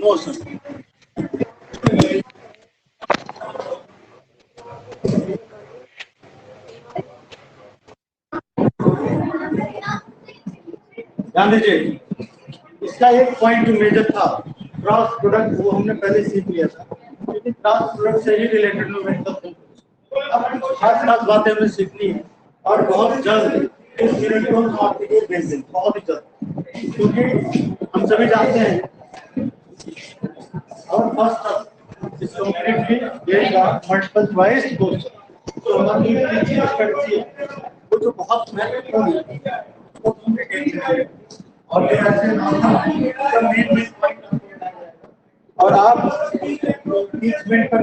motion. ध्यान दीजिए, इसका एक पॉइंट जो मेजर था क्रॉस प्रोडक्ट, वो हमने पहले सीख लिया था, क्योंकि क्रॉस प्रोडक्ट से ही रिलेटेड न्यूमेरिकल अब कुछ खास बातें हमें सीखनी है और बहुत जल्द इस यूनिट को हम आपके लिए भेज देंगे, बहुत ही जल्द, क्योंकि हम सभी जानते हैं और फर्स्ट इस कंप्लीटली देगा मल्टीपल चॉइस क्वेश्चन, तो हमारी स्ट्रेटजी है वो जो बहुत महत्वपूर्ण है वो कंप्लीट और और आप 30 मिनट पर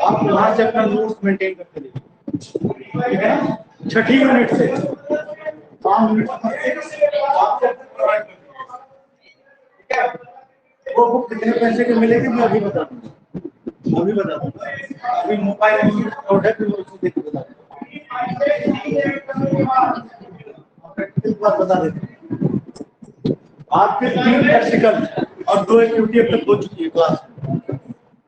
आप वहां से अपना नोट्स मेंटेन करते रहिए, ठीक है। छठी यूनिट से 5 मिनट वो बुक कितने पैसे के मिलेगी मैं अभी बता दूंगा, अभी मोबाइल प्रोडक्ट में उसको देख के बता बता देते। आपके 3 प्रैक्टिकल और 2 एक्टिविटी अब तक हो चुकी है क्लास में,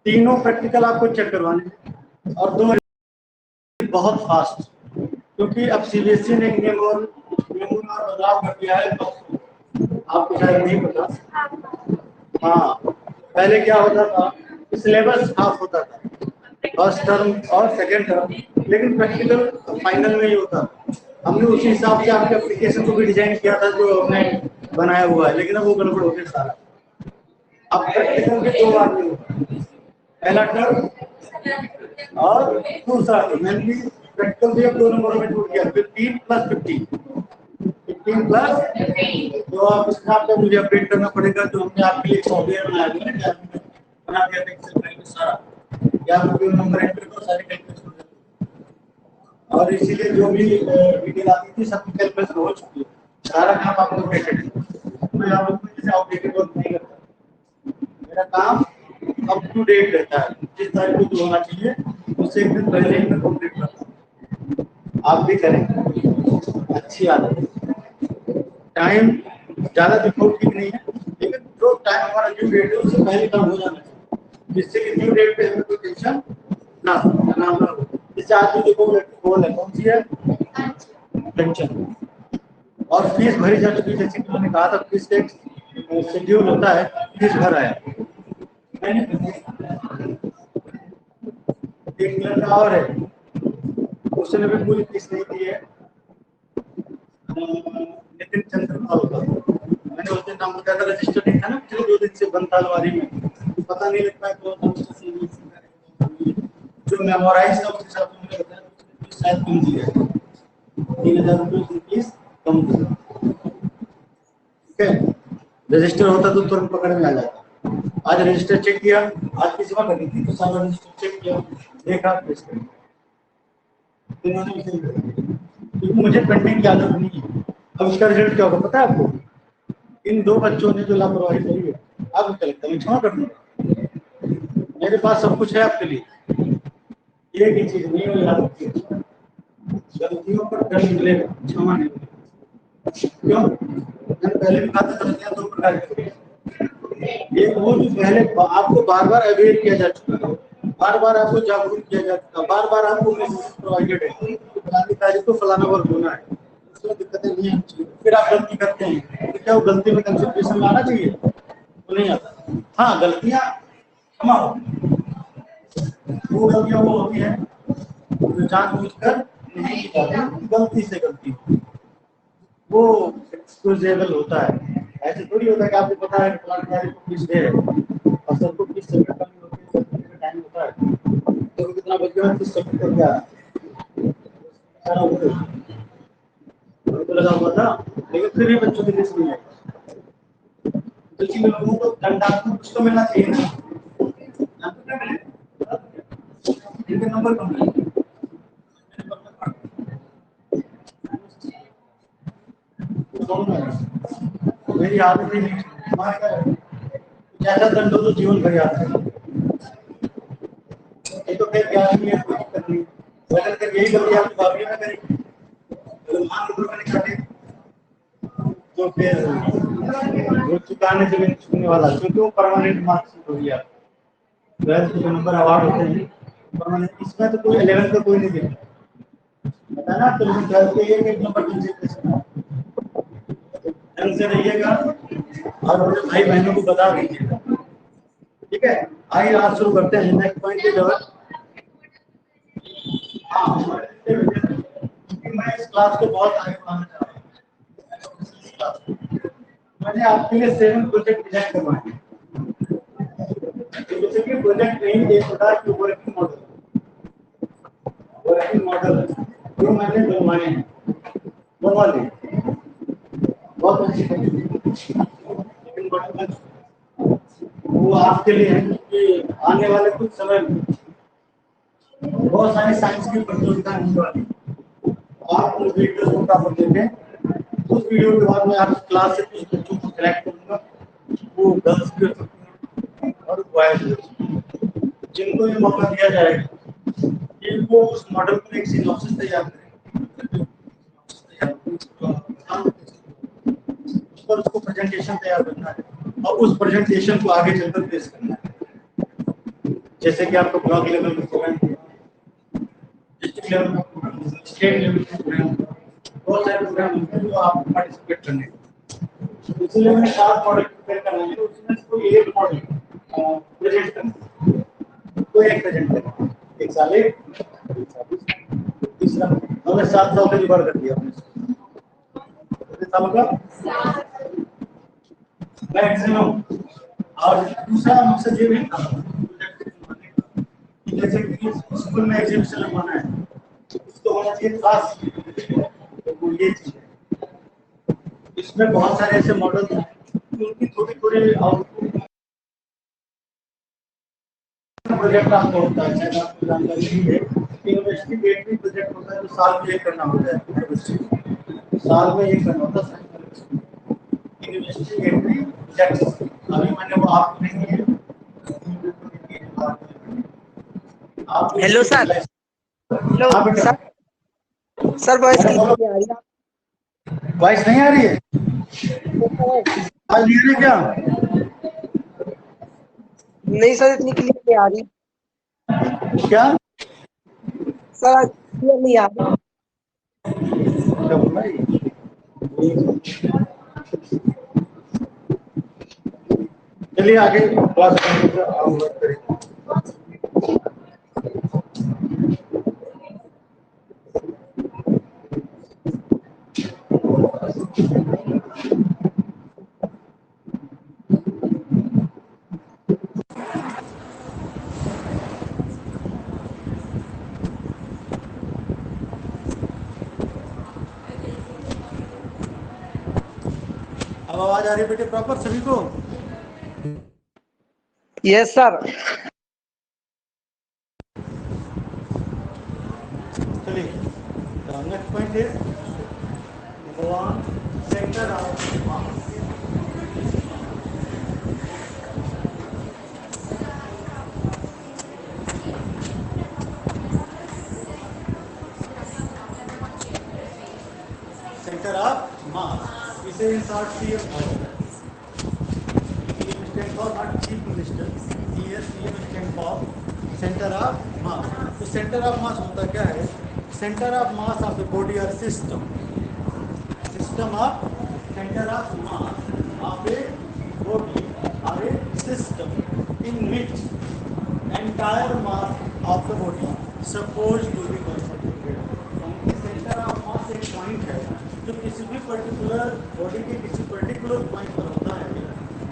तीनों प्रैक्टिकल आपको चेक करवाने और 2 बहुत फास्ट, क्योंकि अब सीबीएसई ने नियम और बदलाव कर दिया है, आपको शायद नहीं पता। हाँ, पहले क्या होता था, सिलेबस हाफ होता था फर्स्ट टर्म और सेकेंड टर्म, लेकिन प्रैक्टिकल फाइनल में ही होता। हमने उसी हिसाब से आपके एप्लीकेशन को भी डिजाइन किया था जो हमने बनाया हुआ है, लेकिन अब वो गड़बड़ हो गया सारा। अब प्रैक्टिकल के 2 बार नहीं होता, पहला टर्म और दूसरा टर्म, मेनली प्रैक्टिकल भी अब 2 नंबरों में टूट गया, 15 + 15 तो आप इसका आपको मुझे अपडेट करना पड़ेगा, जो हमने आपके लिए सॉफ्टवेयर बनाया है बना दिया था एक्सेल फाइल में सारा, या आपको नंबर एंटर करो सारे कैलकुलेशन हो जाते हैं, और इसीलिए जो भी डिटेल आती थी सब कैलकुलेशन हो चुकी है, सारा काम आपको अपडेटेड है। मैं आप लोगों को जैसे अपडेटेड वर्क नहीं करता, मेरा काम अप टू डेट रहता है, जिस तारीख को जो होना चाहिए उससे एक दिन पहले ही मैं कंप्लीट करता हूँ। आप भी करें, अच्छी आदत है। टाइम ज़्यादा दिखाओ ठीक नहीं है, लेकिन जो टाइम हमारा ड्यू डेट है उससे पहले काम हो जाना चाहिए, जिससे कि ड्यू डेट पे हमें कोई टेंशन ना हो। जैसे आज जो देखो गोल है, कौन सी है, पेंशन, और फीस भरी जा चुकी है, जैसे कि मैंने कहा था फीस का एक शेड्यूल होता है, फीस भर आया। एक लड़का और है, उसने भी पूरी फीस नहीं दी है, नितिन चंद्रपाल का, मैंने उस दिन नाम बताया था, रजिस्टर नहीं था ना पिछले 2 दिन से बनता अलमारी में, पता नहीं लगता है कौन जो मेमोराइज था उस हिसाब से मुझे बताया शायद कम दी है, 3000 रुपये की फीस कम दी, ठीक है। रजिस्टर होता तो तुरंत पकड़ में आ जाता। आज रजिस्टर चेक किया, आज की सेवा करनी थी तो सारा रजिस्टर चेक किया, देखा रजिस्टर, क्योंकि मुझे पेंडिंग की आदत नहीं है। अब उसका रिजल्ट क्या होगा पता है आपको, इन 2 बच्चों ने जो लापरवाही करी है, आपको क्या लगता है मैं क्षमा कर दूंगा? मेरे पास सब कुछ है आपके लिए, एक ही चीज नहीं हो याद रखिए, गलतियों पर दंड मिलेगा, क्षमा नहीं मिलेगा। क्यों? मैंने पहले भी कहा था गलतियां 2 प्रकार की होती हैं, एक वो जो पहले आपको बार बार अवेयर किया जा चुका है, बार बार आपको जागरूक किया जा चुका, बार बार आपको मैसेज प्रोवाइडेड है, फलानी तारीख को फलाना वर्क होना है, उसमें दिक्कतें नहीं आनी चाहिए, फिर आप गलती करते हैं तो क्या वो गलती में कंसिडरेशन में आना चाहिए? तो नहीं आता। हाँ, गलतियां क्षमा होती, वो गलतियां वो होती है जो जानबूझकर नहीं की जाती, गलती से गलती वो एक्सक्यूजेबल होता है। ऐसे थोड़ी होता है कि आपको पता है कि को किस दे रहे और सबको किस सबमिट करनी होती है, सबमिट टाइम होता है, तो कितना बच गया किस सबमिट कर दिया सारा उनको लगा हुआ था लेकिन फिर भी बच्चों के लिस्ट नहीं आएगा। तो जी लोगों को दंडात्मक कुछ तो मिलना चाहिए ना, इनके नंबर कम है। मेरी आदत ही नहीं, हमारे क्या है, ज्यादा दंड हो तो जीवन भर याद है। ये तो फिर ज्ञान में कोई दिक्कत नहीं, अगर कर यही गलती आपकी भाभी में करेगी तो मान लो मैंने काटे तो फिर वो चुकाने से भी छूने वाला, क्योंकि वो परमानेंट मार्क्स हो गया। 12th के नंबर अवार्ड होते हैं परमानेंट, इसमें तो कोई 11th का कोई नहीं देता, पता है ना। तो 12th के एक नंबर कंसिडरेशन ढंग से रहिएगा और अपने भाई बहनों को बता दीजिएगा, ठीक है। आइए आज शुरू करते हैं नेक्स्ट पॉइंट की तरफ। मैं इस क्लास को बहुत आगे बढ़ाना चाह रहा हूँ। मैंने आपके लिए 7 प्रोजेक्ट डिजाइन करवाए हैं। जैसे कि प्रोजेक्ट नहीं, एक प्रकार की वर्किंग मॉडल जो मैंने बनवाए हैं, बनवा लिए बहुत अच्छी लेकिन वो आपके लिए है, क्योंकि आने वाले कुछ समय में बहुत सारी साइंस की प्रतियोगिताएं होने वाली, आप उन वीडियोस को प्राप्त देखें। उस वीडियो के बाद मैं आपकी क्लास से कुछ बच्चों को सिलेक्ट करूंगा, वो गर्ल्स भी हो सकती हैं और बॉयज भी हो सकते हैं, जिनको ये मौका दिया जाएगा कि वो उस मॉडल को एक सिनॉप्सिस तैयार करें, उस पर उसको प्रेजेंटेशन तैयार करना है और उस प्रेजेंटेशन को आगे चलकर पेश करना है। जैसे कि आपको ब्लॉक लेवल पे प्रोग्राम, डिस्ट्रिक्ट लेवल पे प्रोग्राम, स्टेट लेवल पे प्रोग्राम, बहुत सारे प्रोग्राम होते हैं जो आप पार्टिसिपेट करने हैं। इसलिए मैंने 7 मॉडल प्रिपेयर कराए हैं, उसमें से कोई एक मॉडल प्रेजेंट करना, कोई एक प्रेजेंट करना, एक साल एक तीसरा, हमने 7 साल का जुगाड़ कर दिया हमने, कितने सालों का मैक्सिमम। और दूसरा मकसद ये भी था कि जैसे कि स्कूल में एग्जीबिशन लगवाना है, उसको होना चाहिए खास, तो वो ये चीज है। इसमें बहुत सारे ऐसे मॉडल हैं उनकी थोड़ी थोड़ी आउटपुट प्रोजेक्ट आपको होता है, शायद आपको जानकारी नहीं है, यूनिवर्सिटी गेट भी प्रोजेक्ट होता है जो साल में एक करना होता है, साल में एक करना होता है यूनिवर्सिटी गेट भी प्रोजेक्ट। अभी मैंने वो आपको नहीं है, आप hello sir. Hello sir, sir voice clear नहीं आ रही। वॉइस नहीं आ रही है, आज नहीं आ रही क्या? नहीं सर, इतनी क्लियर नहीं आ रही क्या सर, क्लियर नहीं आ रही। चलिए आगे बात करें। अब आवाज आ रही है बेटे प्रॉपर सभी को? Yes sir. चलिए नेक्स्ट पॉइंट है centre of mass. Centre of mass, इसे in short CM stand for not chief minister, CM stand for centre of mass. तो सेंटर ऑफ मास होता क्या है? Centre of mass of the body और system, system of centre of mass of a body or a system in which entire mass of the body supposed to be concentrated. यानी centre of मास एक point है जो किसी भी particular body के किसी particular point पर होता है,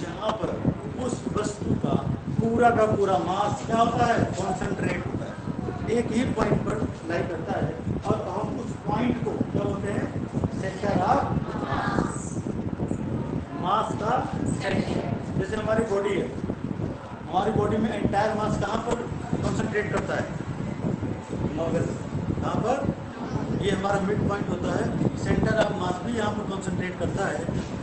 जहाँ पर उस वस्तु का पूरा मास क्या होता है? कॉन्सेंट्रेट होता है, एक ही पॉइंट पर लाई करता है, और हम उस पॉइंट को क्या बोलते हैं? सेंटर ऑफ मास। जैसे हमारी बॉडी है, हमारी बॉडी में एंटायर मास कहाँ पर कंसंट्रेट करता है? नोवेल। कहाँ पर? ये हमारा मिड पॉइंट होता है, सेंटर ऑफ मास भी यहाँ पर कंसंट्रेट करता है।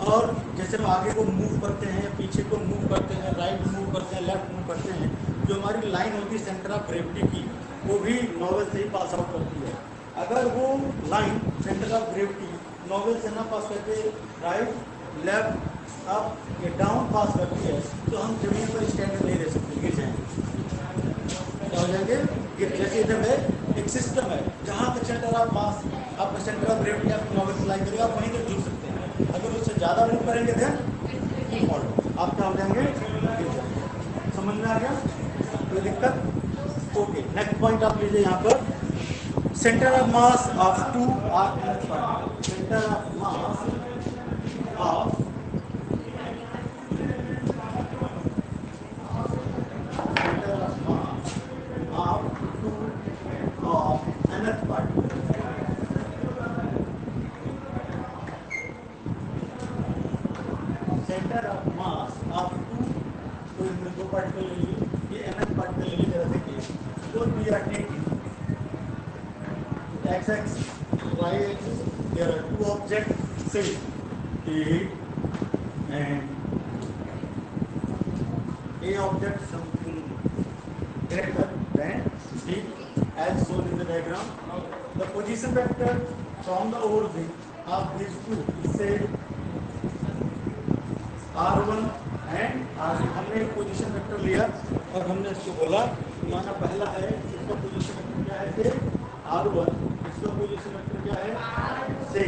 और जैसे हम आगे को मूव करते हैं, पीछे को मूव करते हैं, राइट मूव करते हैं, लेफ्ट मूव करते हैं, जो हमारी लाइन होती है सेंटर ऑफ ग्रेविटी की, वो भी नोवेल से ही पास आउट करती है। अगर वो line centre of gravity novel से ना पास करके राइट, लेफ्ट, अप या डाउन पास करती है, तो हम जमीन पर स्टैंड नहीं रह सकते, गिर जाएंगे। क्या हो जाएंगे? गिर। जैसे इधर है एक सिस्टम है, जहाँ तक सेंटर ऑफ मास आपका सेंटर ऑफ ग्रेविटी आपकी नोवेल से लाइन करेगा, आप वहीं तक जुड़ सकते हैं। अगर उससे ज़्यादा मूव करेंगे देन फॉल्ट, आप क्या हो जाएंगे? गिर जाएंगे। समझ में आ गया? कोई दिक्कत? ओके, नेक्स्ट पॉइंट आप लीजिए यहाँ पर, centre of mass of two R N point. Centre of mass of centre of mass of two, तो इनमें दो पार्टिकल ले लीजिए, ये nth पार्टिकल ले लीजिए, देखिए तो we are taking x axis, y axis, there are two objects, say A and A object something greater than B as shown in the diagram. The position vector from the origin of these two is say R1 and R2। हमने एक position vector लिया और हमने इसको बोला माना पहला है, इसका पोजीशन वेक्टर क्या है? से R1, इसका पोजीशन वेक्टर क्या है? से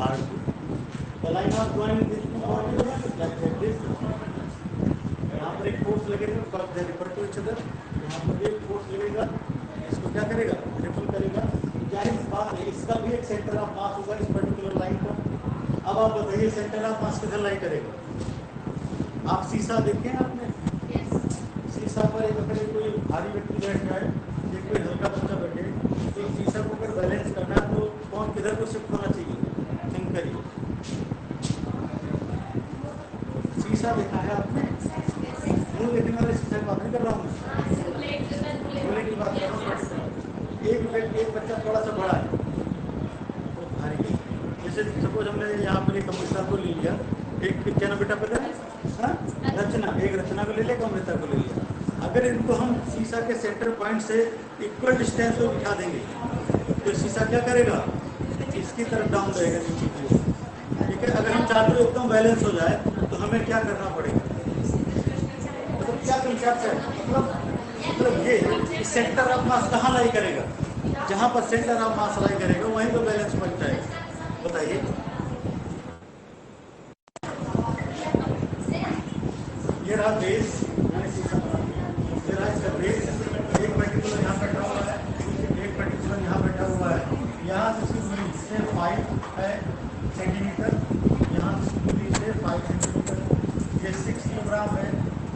R2। The line of joining these two bodies like this। यहाँ पर एक फोर्स लगेगा, because they refer to each other। यहाँ पर एक फोर्स लगेगा, इसको क्या करेगा? रिपल करेगा। जाहिर सी बात है, इसका भी एक सेंटर ऑफ मास होगा इस पर्टिकुलर लाइन पर। अब आप बताइए सेंटर ऑफ मास किधर लाई करेगा? आप शीशा देखें आपने? शीशा पर एक अगर कोई भारी व्यक्ति बैठ जाए, एक कोई हल्का बच्चा बैठे, तो शीशा को अगर बैलेंस करना है तो कौन किधर को शिफ्ट होना चाहिए? थिंक करिए। शीशा देखा है आपने? मुँह देखने वाले शीशा की बात नहीं कर रहा हूँ मैं, बोले की बात कर रहा हूँ। एक बच्चा थोड़ा सा बड़ा है तो भारी, जैसे सपोज हमने यहाँ पर एक अमृता को ले लिया, एक क्या ना बेटा पता है? रचना, एक रचना को ले लिया, अमृता को ले लिया। अगर इनको हम शीशा के सेंटर पॉइंट से इक्वल डिस्टेंस पे बिठा देंगे तो शीशा क्या करेगा? इसकी तरफ डाउन रहेगा, नीचे की ओर। ठीक है, अगर हम चाहते हो एकदम बैलेंस हो जाए तो हमें क्या करना पड़ेगा? मतलब क्या कंसेप्ट है? मतलब ये सेंटर ऑफ मास कहाँ लाई करेगा? जहाँ पर सेंटर ऑफ मास लाई करेगा वहीं तो बैलेंस पॉइंट जाएगा। बताइए। ये रहा बेस, ये रहा इसका बेस, एक पर्टिकुलर यहाँ बैठा हुआ है, एक पर्टिकुलर यहाँ बैठा हुआ है। यहाँ से इसकी दूरी से 5 है सेंटीमीटर, यहाँ से इसकी दूरी से 5 सेंटीमीटर, ये 6 किलोग्राम है,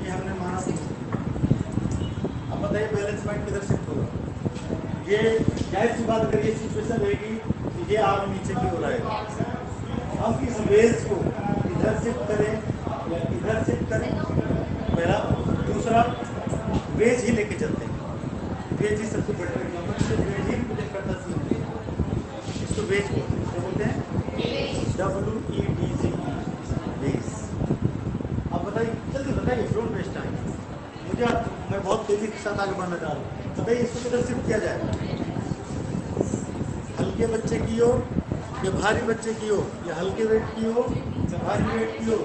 ये हमने माना। अब बताइए बैलेंस पॉइंट किधर शिफ्ट होगा? ये जाहिर सी बात, अगर ये सिचुएशन रहेगी तो ये आग नीचे की हो रहेगा। हम इस बेस को इधर शिफ्ट करें या इधर शिफ्ट करें, पहला। दूसरा, वेज ही लेके चलते हैं, वेज ही सबसे बेटर एग्जाम्पल, इससे वेज ही प्रोजेक्ट करता सीखते हैं। इसको वेज बोलते हैं, WEDZ, वेज। अब बताइए, जल्दी बताइए, डोंट वेस्ट टाइम, मैं बहुत तेजी के साथ आगे बढ़ना चाह रहा हूँ। बताइए इसको किधर शिफ्ट किया जाए? हल्के बच्चे की ओर या भारी बच्चे की ओर, या हल्के वेट की ओर या भारी वेट की ओर?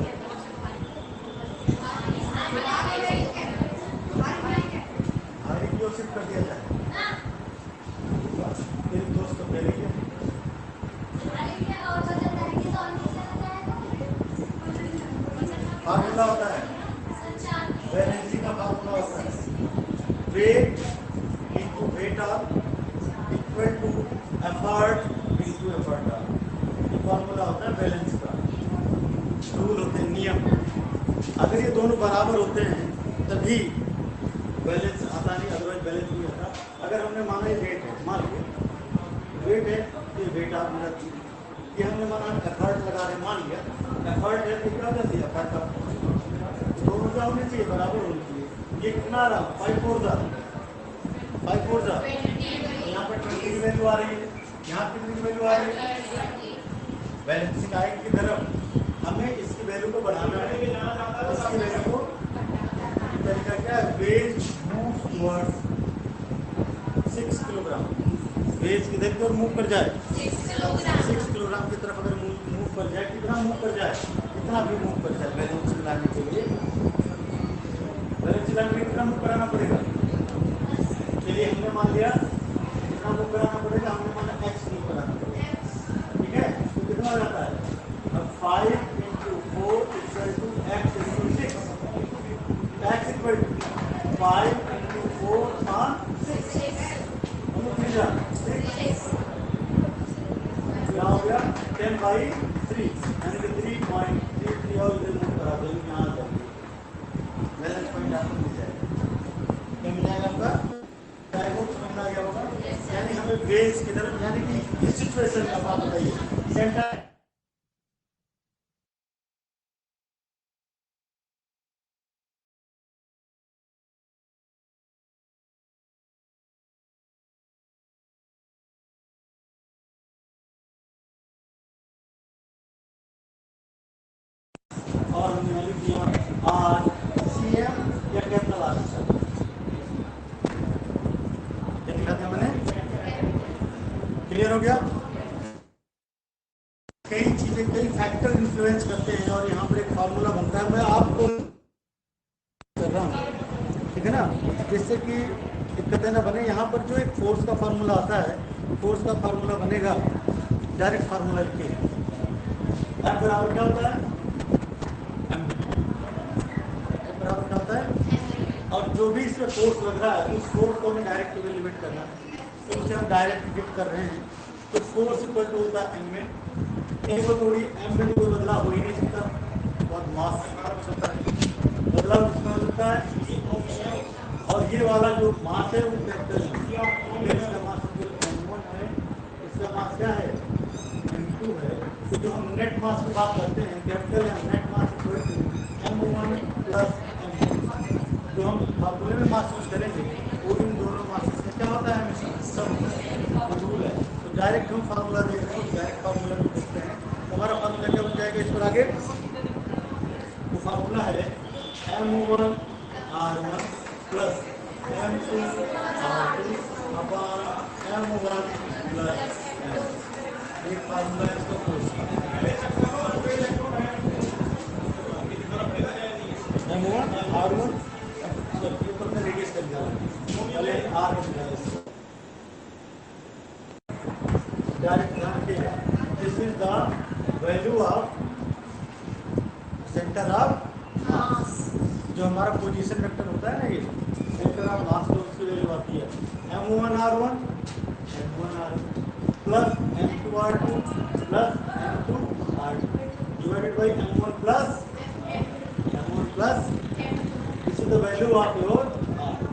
भारी की ओर शिफ्ट कर दिया जाए। मेरे दोस्त तो पहले ही फार्मूला होता है, बैलेंसिंग का फार्मूला होता है, weight into weight R equal to effort into effort R. ये फार्मूला होता है बैलेंस का, रूल होते हैं, नियम। अगर ये दोनों बराबर होते हैं तभी बैलेंस आता नहीं, अदरवाइज बैलेंस नहीं होता। अगर हमने माना ये वेट है, मान लिया वेट है तो वेट आप मेरा, ये हमने माना एफर्ट लगा रहे, मान लिया एफर्ट है तो क्या कर दिया एफर्ट का दोनों क्या होने चाहिए, बराबर होने चाहिए। ये कितना आ रहा, 5 4 जा, 5 4 जा, यहाँ पर 20 की वैल्यू आ रही है, यहाँ कितनी की वैल्यू आ रही है, बैलेंसिंग आएगी की तरफ। हमें इसकी वैल्यू को बढ़ाना है, इसकी वैल्यू को तरीका क्या है, wedge move towards 6 kilogram. Wedge किधर की ओर मूव कर जाए, 6 किलोग्राम की तरफ अगर मूव कर जाए, कितना मूव कर जाए, कितना भी मूव कर जाए, बैलेंस लाने के लिए बैलेंस लाने के लिए कितना मूव कराना पड़ेगा। चलिए हमने मान लिया कितना मूव कराना पड़ेगा, हमने माना x मूव कराना पड़ेगा, ठीक है। तो कितना हो जाता है, अब 5 × 4 = x × 6, x = 5 × 4 = 6, क्या हो गया 10/3 यानी कि 3.33 और इधर मूव करा दो, यहाँ आ जाएंगे, बैलेंस पॉइंट आपको मिल जाएगा। क्या मिल जाएगा आपका, डायगोनल समझ आ गया होगा। यानी हमें बेस की तरफ, यानी कि इस सिचुएशन में आप बताइए सेंटर और हमने वैल्यू दिया आर सी एम या कैपिटल आर, क्या लिखा था मैंने, क्लियर हो गया। कई चीजें, कई फैक्टर इन्फ्लुएंस करते हैं और यहाँ पर एक फार्मूला बनता है, मैं आपको कर रहा हूँ, ठीक है ना, जिससे कि दिक्कतें ना बने। यहाँ पर जो एक फोर्स का फार्मूला आता है, फोर्स का फार्मूला बनेगा, डायरेक्ट फार्मूला लिखिए, बराबर क्या होता है, बराबर क्या होता है, और जो भी इसमें फोर्स लग रहा है उस फोर्स को हमें डायरेक्ट लिमिट करना है, तो उसे हम डायरेक्ट लिमिट कर रहे हैं। तो फोर्स इक्वल टू होता है एम में, ए को थोड़ी एम में कोई बदलाव हो ही नहीं सकता, बहुत मास हो सकता है, बदलाव इसमें हो सकता है। और ये वाला जो मास है वो कैपिटल है, इसका मास m1 है, इसका मास क्या है m2 है। तो जो हम नेट मास की बात करते हैं, कैपिटल है नेट मास m1 प्लस m2, जो हम फार्मूले में मास यूज करेंगे वो इन दोनों मासेस में क्या होता है, हमेशा सब रूल है। तो डायरेक्ट हम फार्मूला देख रहे हैं, डायरेक्ट फार्मूला को देखते हैं, हमारा फार्मूला क्या बन जाएगा इस पर आगे, वो फार्मूला है m1 r1 plus m2 r2 upon m1 plus एक फार्मूला है इसका फोर्स का, m1 r1 ऊपर में रेडियस कर दिया पहले r1 डायरेक्ट ध्यान के, this is the value of centre of मास, जो हमारा पोजीशन वेक्टर होता है ना, ये सेंटर ऑफ मास को उसकी वैल्यू आती है m1 r1 plus m2 r2 plus m2 r2 divided by m1 plus this is the value of your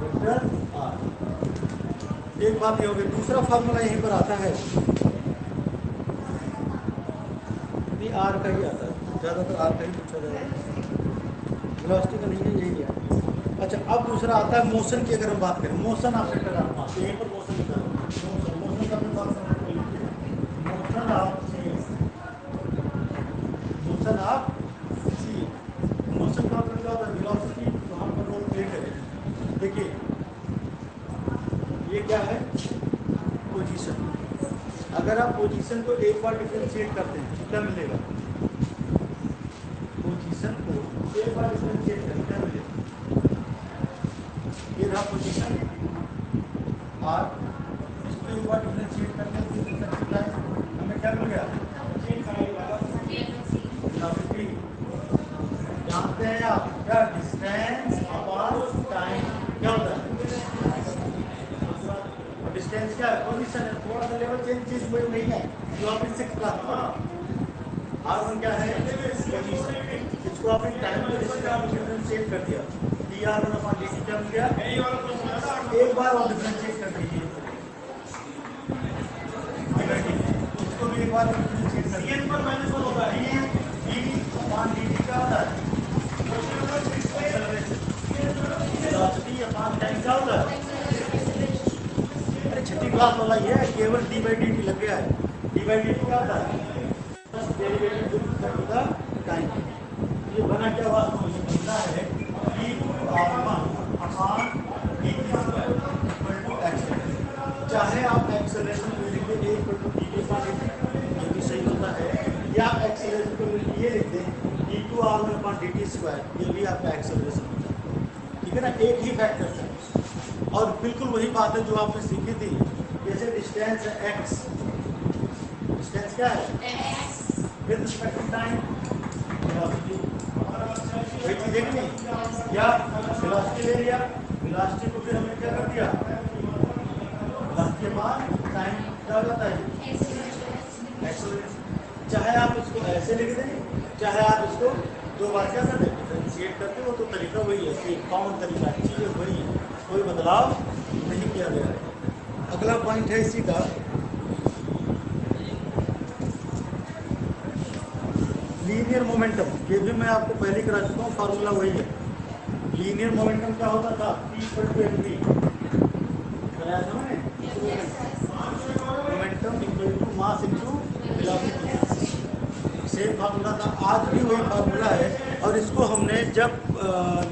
vector r। एक बात ये हो गई, दूसरा फार्मूला यहीं पर आता है, भी r का ही आता है, ज़्यादातर r का ही पूछा जाएगा, वेलोसिटी का नहीं है, यही है। अच्छा, अब दूसरा आता है मोशन की, अगर हम बात करें मोशन ऑफ सेंटर ऑफ मास, यहीं पर मोशन लिखा है, मोशन का भी बात समझ लीजिए, मोशन ऑफ सी, मोशन का मतलब क्या होता है, वेलोसिटी, तो हम पर रोल प्ले करें। देखिए ये क्या है, पोजीशन, अगर आप पोजीशन को एक बार डिफरेंशिएट करते हैं तो क्या मिलेगा, पोजीशन को एक बार डिफरेंशिएट करें क्या मिलेगा, ये रहा पोजीशन और इसको एक बार डिफरेंशिएट करते हैं हमें क्या मिल गया, जानते हैं आप क्या, डिस्टेंस अपॉन टाइम क्या होता है, डिस्टेंस क्या है, पोजीशन है, थोड़ा सा लेवल चेंज हुई नहीं है, जो आप इनसे क्लास r1 क्या है, पोजीशन, इसको आपने टाइम के डिफरेंशिएट कर दिया, dr1 अपॉन dt क्या मिल गया, एक बार और डिफरेंशिएट कर दीजिए, इसको भी एक बार डिफरेंशिएट कर दीजिए, dt अपॉन dt क्या होता है, डी क्या होता है? Derivative with respect to the time. ये बना क्या हुआ मुझे पता है चाहे आप एक्सेलरेशन को लिख दें a = d के साथ, ये भी सही होता है, या आप एक्सेलरेशन को ये लिख दें d2r1/dt², ये भी आपका एक्सेलरेशन होता है। ठीक है ना, एक ही फैक्टर है और बिल्कुल वही बात है जो आपने सीखी थी। जैसे डिस्टेंस है x, डिस्टेंस क्या है विद रिस्पेक्ट टू टाइम, वही चीज है कि नहीं, या वेलोसिटी ले लिया, वेलोसिटी को फिर हमने क्या कर दिया, वेलोसिटी के बाद टाइम क्या होता है एक्सेलरेशन। चाहे आप इसको ऐसे लिख दें, चाहे आप इसको दो बार क्या कर दें डिफरेंशिएट करते हो, तो तरीका वही है, एक कॉमन तरीका, चीज़ें वही है, कोई बदलाव नहीं किया गया है। अगला पॉइंट है इसी का लीनियर मोमेंटम। ये भी मैं आपको पहले करा चुका हूँ, फार्मूला वही है। लीनियर मोमेंटम क्या होता था, P = mv कराया था मैंने, momentum equal to mass into velocity, same formula था, आज भी वही फार्मूला है। और इसको हमने जब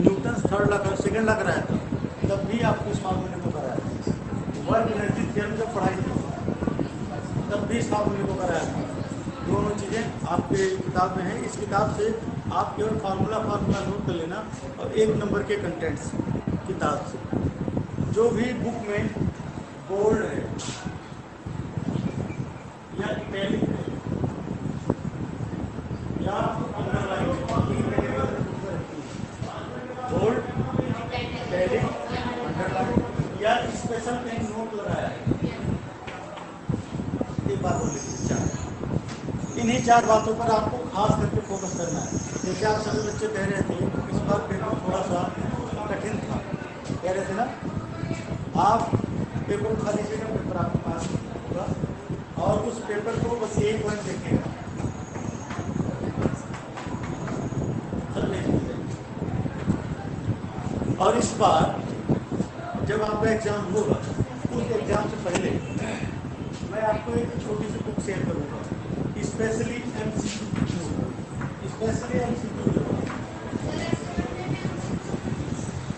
Newton third law second law कराया था, तब भी आपको इस फार्मूले को कराया था। वर्क एनर्जी थ्योरम जब पढ़ाई थी तब भी इस फार्मूले को कराया था। दोनों चीज़ें आपके किताब में हैं, इस किताब से आप केवल फार्मूला नोट कर लेना और एक नंबर के कंटेंट्स किताब से। जो भी बुक में बोल्ड है या इटैलिक है या अंडरलाइन बोल्ड, इटैलिक, अंडरलाइन या स्पेशल पेन नोट लगाया है, एक बात बोल लीजिए चार, इन्हीं चार बातों पर आपको खास करके फोकस करना है। जैसे आप सभी बच्चे कह रहे थे इस बार पेपर थोड़ा सा कठिन था, कह रहे थे ना, आप पेपर उठा लीजिएगा, पेपर आपके पास होगा और उस पेपर को बस यही पॉइंट देखिएगा, सब देख लीजिए। और इस बार जब आपका एग्जाम होगा, उस एग्जाम से पहले मैं आपको एक छोटी सी बुक शेयर करूँगा, स्पेशली एमसीक्यू, स्पेशली एमसीक्यू।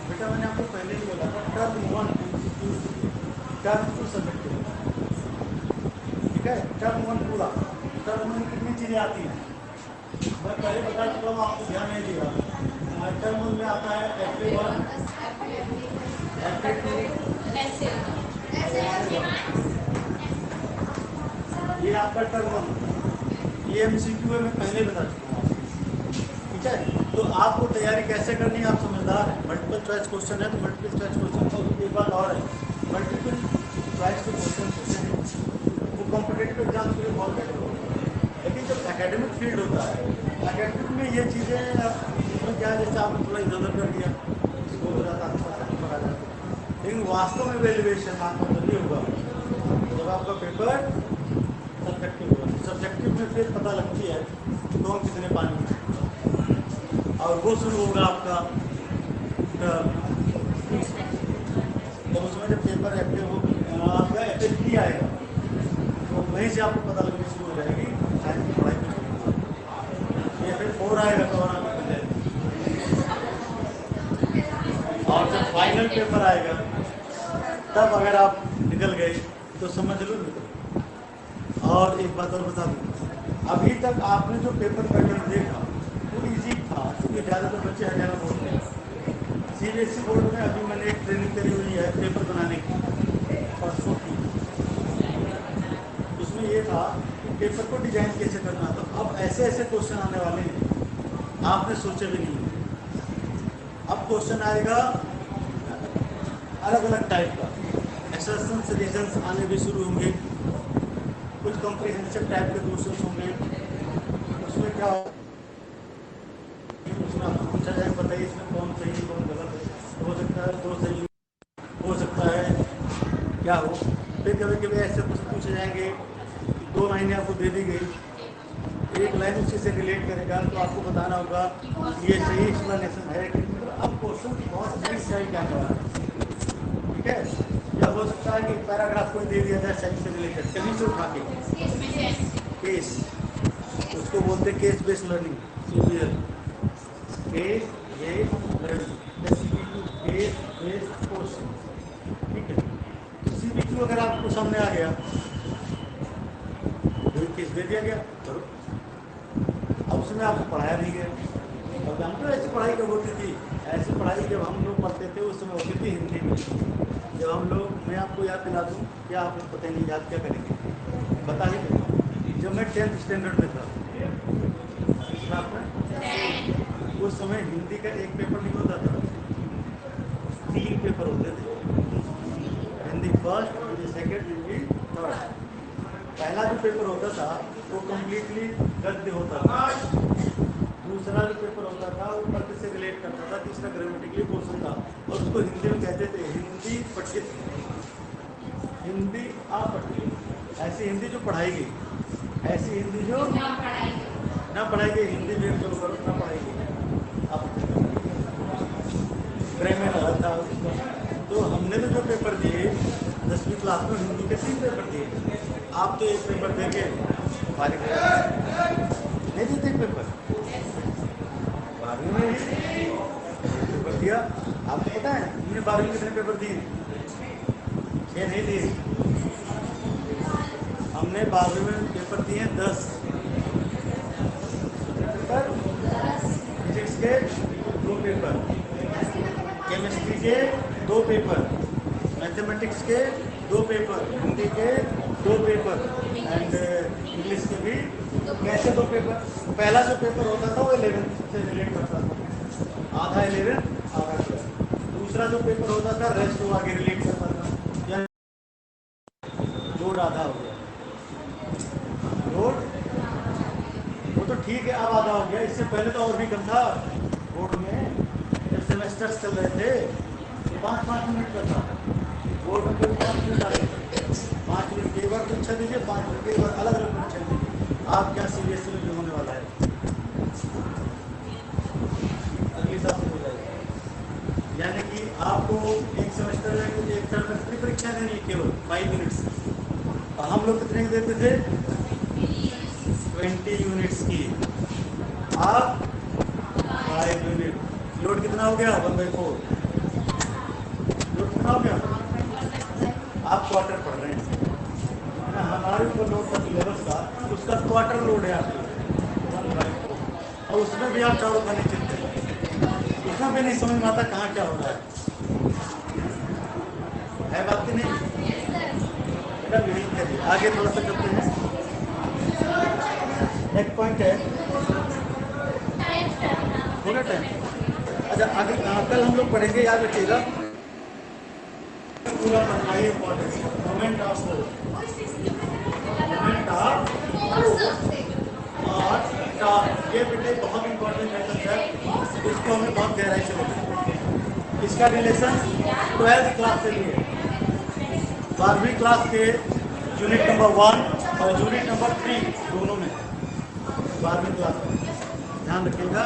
बेटा मैंने आपको पहले ही बोला था, टर्म 1 एमसीक्यू, टर्म 2 सब्जेक्टिव, ठीक है। टर्म 1 पूरा, टर्म 1 में कितनी चीज़ें आती हैं मैं पहले बता चुका हूँ, आपको ध्यान नहीं दिया। टर्म 1 में आता है FA1, FA2, ये आपका टर्म 1, ये एमसीक्यू है, मैं पहले बता चुका हूँ, ठीक है। तो आपको तैयारी कैसे करनी है, आप समझदार हैं। मल्टीपल चॉइस क्वेश्चन है तो मल्टीपल चॉइस क्वेश्चन का एक बात और है, मल्टीपल चॉइस के क्वेश्चन होते हैं वो कॉम्पिटेटिव एग्जाम के लिए बहुत बेटर होता है। लेकिन जब एकेडमिक फील्ड होता है, एकेडमिक में ये चीज़ें उसमें क्या है, जैसे आपने थोड़ा इधर उधर कर दिया, वो हो जाता पर आ जाता, लेकिन वास्तव में वैल्यूएशन आपका तभी होगा जब आपका पेपर सब्जेक्टिव होगा। सब्जेक्टिव में फिर पता लगती है कौन कितने पानी में, और वो शुरू होगा आपका जब उसमें जब पेपर एक्टिव हो आपका FA3 आएगा, तो वहीं से आपको पता लगनी शुरू हो जाएगी साइंस की पढ़ाई में। ये फिर 4 आएगा तो और आपको मिल जाएगा, और जब फाइनल पेपर आएगा तब अगर आप निकल गए तो समझ लो निकल। और एक बात और बता दूँ, अभी तक आपने जो पेपर पैटर्न देखा वो इजी था, क्योंकि ज़्यादातर बच्चे हरियाणा बोर्ड में, CBSE बोर्ड में अभी मैंने एक ट्रेनिंग करी हुई है पेपर बनाने की, परसों की। उसमें ये था कि पेपर को डिजाइन कैसे करना, तो अब ऐसे ऐसे क्वेश्चन आने वाले हैं आपने सोचे भी नहीं। अब क्वेश्चन आएगा अलग अलग टाइप का, एक्सरसेंस रीजन्स आने भी शुरू होंगे, कुछ कॉम्प्रिहेंसिव टाइप के क्वेश्चन होंगे। उसमें क्या उसमें आपको पूछा जाए, बताइए इसमें कौन सही कौन गलत है, हो सकता है 2 सही, हो सकता है क्या हो। फिर कभी कभी ऐसे कुछ पूछे जाएंगे, 2 लाइनें आपको दे दी गई, एक लाइन उसी से रिलेट करेगा, तो आपको बताना होगा ये सही एक्सप्लेनेशन है कि। अब क्वेश्चन बहुत सही क्या है, ठीक है। या हो सकता है कि पैराग्राफ कोई दे दिया जाए सेक्स से रिलेटेड कहीं से उठा के केस, उसको बोलते हैं case based learning, CBL case based learning, case based question. ठीक है, सीबीक्यू अगर आपको सामने आ गया तो केस दे दिया गया, करो। अब उसमें आपको पढ़ाया नहीं गया। अब हम तो ऐसी पढ़ाई कब होती थी, ऐसी पढ़ाई जब हम लोग पढ़ते थे उस समय होती थी हिंदी में। जब हम लोग, मैं आपको याद दिला दूँ, क्या आपको पता नहीं याद क्या करेंगे, बता ही नहीं। जब मैं 10th स्टैंडर्ड में था, उस समय हिंदी का एक पेपर नहीं होता था, 3 पेपर होते थे। Hindi first, Hindi second, Hindi third. पहला जो पेपर होता था वो कम्प्लीटली गद्य होता था, दूसरा जो पेपर होता था वो पद्य से रिलेट करता था, तीसरा ग्रामेटिकली पोर्शन था और उसको हिंदी में कहते थे हिंदी पठित, हिंदी अपठित। ऐसी हिंदी जो पढ़ाई गई, ऐसी हिंदी जो ना पढ़ाई गई, हिंदी में जो करो ना पढ़ाई गई, ग्रामर अलग था उसका। तो हमने तो जो पेपर दिए 10वीं क्लास में, हिंदी के 3 पेपर दिए। आप तो एक पेपर देके बाहर नहीं देते पेपर, 12वीं में पेपर दिया। आपको पता है हमने 12वीं में कितने पेपर दिए? 6 नहीं दिए, हमने 12वीं में पेपर दिए 10 पेपर। फिजिक्स के 2 पेपर, केमिस्ट्री के 2 पेपर, मैथमेटिक्स के 2 पेपर, हिंदी के 2 पेपर एंड इंग्लिश के भी कैसे 2 पेपर। पहला जो पेपर होता था वो 11th से रिलेट करता था, आधा 11th आधा 12th। दूसरा जो पेपर होता था रेस्ट वो आगे रिलेट करता था, या लोड आधा हो गया, लोड वो तो ठीक है अब आधा हो गया। इससे पहले तो और भी कम था। बोर्ड में जब सेमेस्टर्स चल रहे थे तो 5-5 मिनट का था, बोर्ड में 5 मिनट आ रहे थे, 5 मिनट एक बार परीक्षा दीजिए, 5 मिनट एक बार अलग अलग परीक्षा दीजिए। आप क्या सीबीएसई में जो होने वाला है अगले साल से हो जाएगा, यानी कि आपको एक सेमेस्टर में एक टर्म में कितनी परीक्षा देनी है? केवल 5 मिनट्स। और हम लोग कितने की देते थे? 20 यूनिट्स की। आप 5 यूनिट, लोड कितना हो गया? 1/4। लोड कितना हो गया? आप क्वार्टर पढ़ रहे हैं ना, हमारे ऊपर लोड का सिलेबस का उसका क्वार्टर लोड है आपको 1/4, और उसमें भी आप चारों खाने चिंते हैं, उसमें भी नहीं समझ में आता कहाँ क्या हो रहा है बात की नहीं। बेटा यही करिए, आगे थोड़ा सा करते हैं। नेक्स्ट पॉइंट है, हो गया टाइम? अच्छा आगे कल हम लोग पढ़ेंगे, याद रखिएगा पूरा पढ़ना है। Important moment of force, moment of और टॉर्क, ये बेटे बहुत इंपॉर्टेंट है कंसेप्ट, इसको हमें बहुत गहराई से लेना है। इसका रिलेशन 12th क्लास से लिए 12वीं क्लास के यूनिट नंबर 1 और यूनिट नंबर 3 दोनों में 12वीं क्लास में ध्यान रखिएगा।